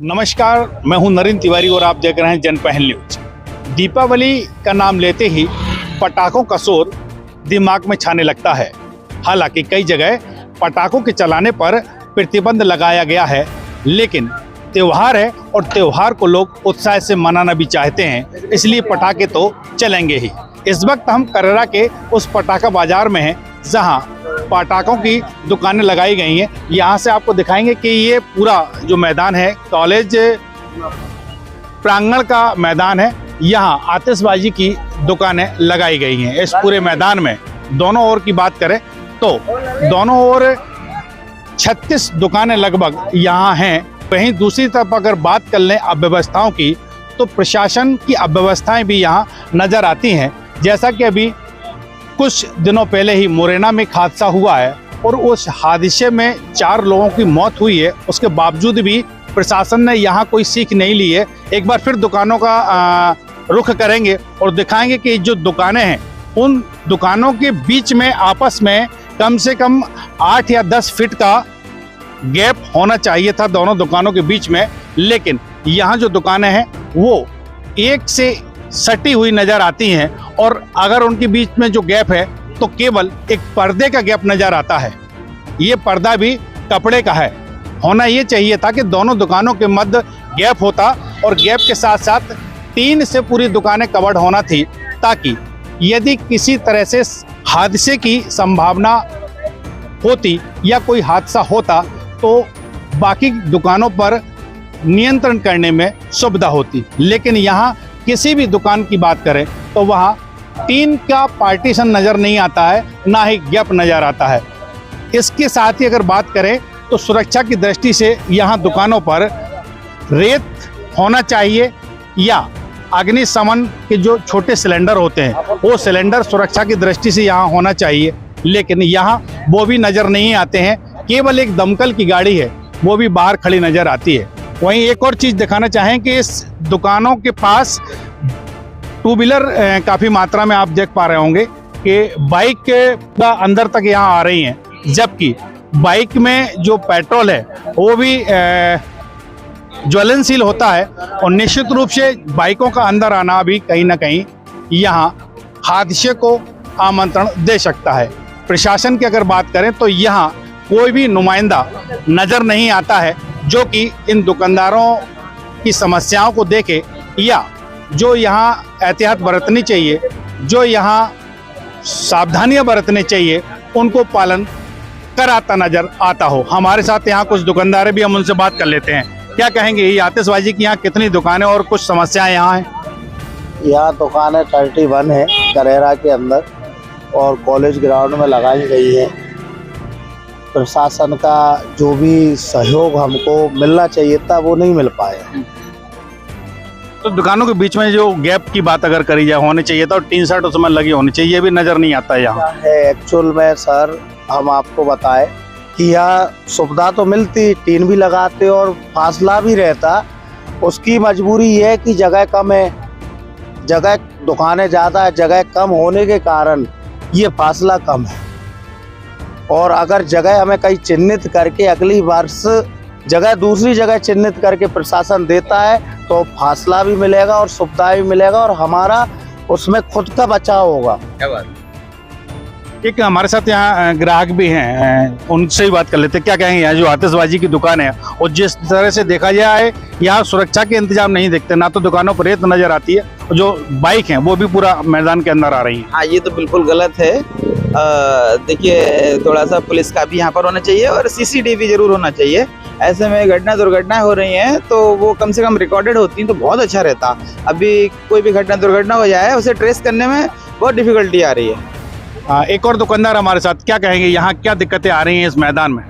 नमस्कार, मैं हूं नरेंद्र तिवारी और आप देख रहे हैं जनपहल न्यूज। दीपावली का नाम लेते ही पटाखों का शोर दिमाग में छाने लगता है। हालांकि कई जगह पटाखों के चलाने पर प्रतिबंध लगाया गया है, लेकिन त्यौहार है और त्यौहार को लोग उत्साह से मनाना भी चाहते हैं, इसलिए पटाखे तो चलेंगे ही। इस वक्त हम करेरा के उस पटाखा बाजार में हैं जहां पटाखों की दुकानें लगाई गई हैं। यहाँ से आपको दिखाएंगे कि ये पूरा जो मैदान है कॉलेज प्रांगण का मैदान है। यहाँ आतिशबाजी की दुकानें लगाई गई हैं। इस पूरे मैदान में दोनों ओर की बात करें तो दोनों ओर 36 दुकानें लगभग यहाँ हैं। वहीं दूसरी तरफ अगर बात कर लें अव्यवस्थाओं की, तो प्रशासन की अव्यवस्थाएं भी यहाँ नज़र आती हैं। जैसा कि अभी कुछ दिनों पहले ही मुरैना में एक हादसा हुआ है और उस हादसे में 4 लोगों की मौत हुई है। उसके बावजूद भी प्रशासन ने यहाँ कोई सीख नहीं ली है। एक बार फिर दुकानों का रुख करेंगे और दिखाएंगे कि जो दुकानें हैं उन दुकानों के बीच में आपस में कम से कम 8 या 10 फीट का गैप होना चाहिए था दोनों दुकानों के बीच में, लेकिन यहाँ जो दुकानें हैं वो एक से सटी हुई नज़र आती हैं और अगर उनके बीच में जो गैप है तो केवल एक पर्दे का गैप नज़र आता है। ये पर्दा भी कपड़े का है। होना ये चाहिए था कि दोनों दुकानों के मध्य गैप होता और गैप के साथ साथ 3 से पूरी दुकानें कवर्ड होना थी, ताकि यदि किसी तरह से हादसे की संभावना होती या कोई हादसा होता तो बाकी दुकानों पर नियंत्रण करने में सुविधा होती। लेकिन यहाँ किसी भी दुकान की बात करें तो वहाँ 3 का पार्टीशन नज़र नहीं आता है, ना ही गैप नज़र आता है। इसके साथ ही अगर बात करें तो सुरक्षा की दृष्टि से यहाँ दुकानों पर रेत होना चाहिए या अग्निशमन के जो छोटे सिलेंडर होते हैं वो सिलेंडर सुरक्षा की दृष्टि से यहाँ होना चाहिए, लेकिन यहाँ वो भी नज़र नहीं आते हैं। केवल एक दमकल की गाड़ी है, वो भी बाहर खड़ी नज़र आती है। वहीं एक और चीज़ दिखाना चाहें कि इस दुकानों के पास 2 व्हीलर काफ़ी मात्रा में आप देख पा रहे होंगे कि बाइक का अंदर तक यहाँ आ रही हैं, जबकि बाइक में जो पेट्रोल है वो भी ज्वलनशील होता है और निश्चित रूप से बाइकों का अंदर आना भी कहीं ना कहीं यहाँ हादसे को आमंत्रण दे सकता है। प्रशासन की अगर बात करें तो यहाँ कोई भी नुमाइंदा नज़र नहीं आता है जो कि इन दुकानदारों की समस्याओं को देखे या जो यहाँ एहतियात बरतनी चाहिए, जो यहाँ सावधानियाँ बरतनी चाहिए, उनको पालन कराता नज़र आता हो। हमारे साथ यहाँ कुछ दुकानदार भी, हम उनसे बात कर लेते हैं। क्या कहेंगे, ये आतिशबाजी की यहाँ कितनी दुकानें और कुछ समस्याएं यहाँ हैं? यहाँ दुकानें 31 है करेरा के अंदर और कॉलेज ग्राउंड में लगाई गई है। प्रशासन का जो भी सहयोग हमको मिलना चाहिए था वो नहीं मिल पाया। तो दुकानों के बीच में जो गैप की बात अगर करी जाए, होने चाहिए था और 3 शर्ट उसमें लगी होनी चाहिए, ये भी नज़र नहीं आता है यहाँ। है एक्चुअल में सर, हम आपको बताएं कि यहाँ सुविधा तो मिलती, टीन भी लगाते और फासला भी रहता। उसकी मजबूरी ये है कि जगह कम है, जगह दुकानें ज़्यादा है, जगह कम होने के कारण ये फासला कम है। और अगर जगह हमें कहीं चिन्हित करके अगली वर्ष जगह दूसरी जगह चिन्हित करके प्रशासन देता है तो फासला भी मिलेगा और सुविधा भी मिलेगा और हमारा उसमें खुद का बचाव होगा। क्या बात। एक हमारे साथ यहाँ ग्राहक भी हैं, उनसे ही बात कर लेते हैं। क्या कहेंगे, यहाँ जो आतिशबाजी की दुकान है और जिस तरह से देखा जाए यहाँ सुरक्षा के इंतजाम नहीं दिखते, ना तो दुकानों पर रेत नजर आती है, जो बाइक हैं वो भी पूरा मैदान के अंदर आ रही है। हाँ, ये तो बिल्कुल गलत है। देखिए, थोड़ा सा पुलिस का भी यहाँ पर होना चाहिए और CCTV जरूर होना चाहिए। ऐसे में घटना दुर्घटनाएं हो रही हैं तो वो कम से कम रिकॉर्डेड होती तो बहुत अच्छा रहता। अभी कोई भी घटना दुर्घटना हो जाए उसे ट्रेस करने में बहुत डिफिकल्टी आ रही है। एक और दुकानदार हमारे साथ, क्या कहेंगे, यहाँ क्या दिक्कतें आ रही हैं इस मैदान में?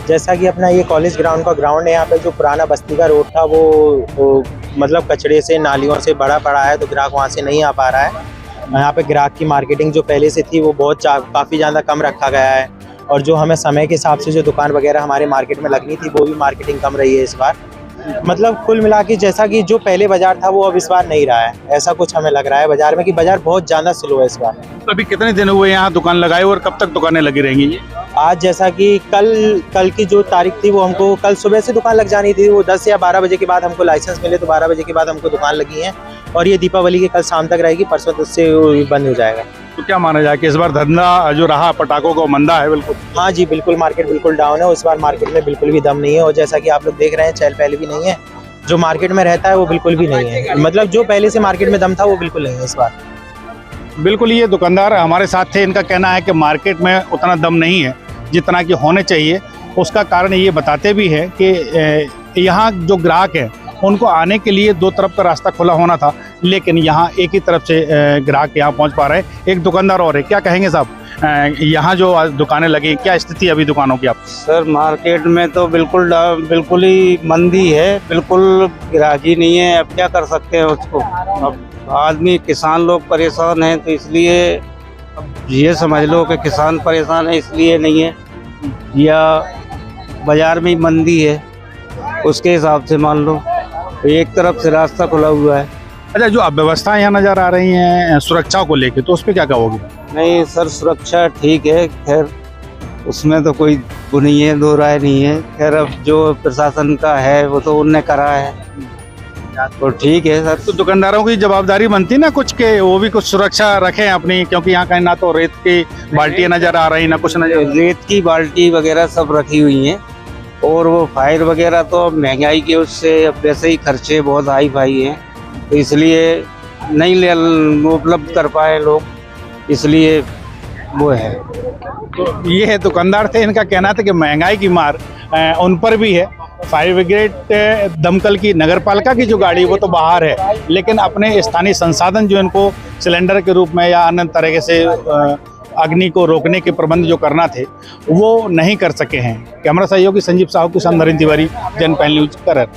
जैसा कि अपना ये कॉलेज ग्राउंड का ग्राउंड है, यहाँ पे जो पुराना बस्ती का रोड था वो मतलब कचरे से, नालियों से भरा पड़ा है, तो ग्राहक वहाँ से नहीं आ पा रहा है। यहाँ पे ग्राहक की मार्केटिंग जो पहले से थी वो बहुत काफ़ी ज़्यादा कम रखा गया है और जो हमें समय के हिसाब से जो दुकान वगैरह हमारे मार्केट में लगनी थी वो भी मार्केटिंग कम रही है इस बार। मतलब कुल मिला के जैसा कि जो पहले बाजार था वो अब इस बार नहीं रहा है, ऐसा कुछ हमें लग रहा है बाजार में कि बाजार बहुत ज़्यादा स्लो है इस बार। तो अभी कितने दिन हुए यहाँ दुकान लगाए और कब तक दुकानें लगी रहेंगी ये? आज जैसा कि कल की जो तारीख थी वो हमको कल सुबह से दुकान लग जानी थी, वो 10 या 12 बजे के बाद हमको लाइसेंस मिले तो 12 बजे के बाद हमको दुकान लगी है और ये दीपावली के कल शाम तक रहेगी, परसों तक से बंद हो जाएगा। तो क्या माना जाए कि इस बार धंधा जो रहा पटाखों का मंदा है बिल्कुल? हाँ जी बिल्कुल, मार्केट बिल्कुल डाउन है, इस बार मार्केट में बिल्कुल भी दम नहीं है और जैसा कि आप लोग देख रहे हैं चहल पहल भी नहीं है, जो मार्केट में रहता है वो बिल्कुल भी नहीं है, मतलब जो पहले से मार्केट में दम था वो बिल्कुल नहीं है इस बार। बिल्कुल, ये दुकानदार हमारे साथ थे, इनका कहना है कि मार्केट में उतना दम नहीं है जितना कि होने चाहिए। उसका कारण ये बताते भी है कि यहाँ जो ग्राहक हैं उनको आने के लिए दो तरफ का रास्ता खुला होना था, लेकिन यहाँ एक ही तरफ से ग्राहक यहाँ पहुँच पा रहे हैं। एक दुकानदार और है, क्या कहेंगे साहब, यहाँ जो दुकानें लगी क्या स्थिति है अभी दुकानों की आप? सर मार्केट में तो बिल्कुल ही मंदी है, बिल्कुल ग्राहकी नहीं है। अब क्या कर सकते हैं उसको, अब आदमी किसान लोग परेशान हैं तो इसलिए अब ये समझ लो कि किसान परेशान है इसलिए नहीं है, या बाजार में ही मंदी है उसके हिसाब से मान लो एक तरफ से रास्ता खुला हुआ है। अच्छा, जो अव्यवस्था यहाँ नज़र आ रही हैं सुरक्षा को लेके, तो उस पर क्या कहोगे? नहीं सर, सुरक्षा ठीक है, खैर उसमें तो कोई वो नहीं है, दो राय नहीं है। खैर अब जो प्रशासन का है वो तो उनने करा है तो ठीक है सर। तो दुकानदारों की जवाबदारी बनती ना कुछ के वो भी कुछ सुरक्षा रखें अपनी, क्योंकि यहाँ कहीं ना तो रेत की बाल्टियाँ नज़र आ रही ना कुछ नजर। रेत की बाल्टी वगैरह सब रखी हुई हैं और वो फायर वगैरह तो महंगाई के उससे अब वैसे ही खर्चे बहुत हाई फाई हैं तो इसलिए नहीं ले उपलब्ध कर पाए लोग, इसलिए वो है। तो ये है दुकानदार थे, इनका कहना था कि महंगाई की मार उन पर भी है। फायर ब्रिगेड दमकल की नगर पालिका की जो गाड़ी वो तो बाहर है, लेकिन अपने स्थानीय संसाधन जो इनको सिलेंडर के रूप में या अन्य तरीके से अग्नि को रोकने के प्रबंध जो करना थे वो नहीं कर सके हैं। कैमरा सहयोगी संजीव साहू के साथ नरेंद्र तिवारी, जनपहल न्यूज, करर।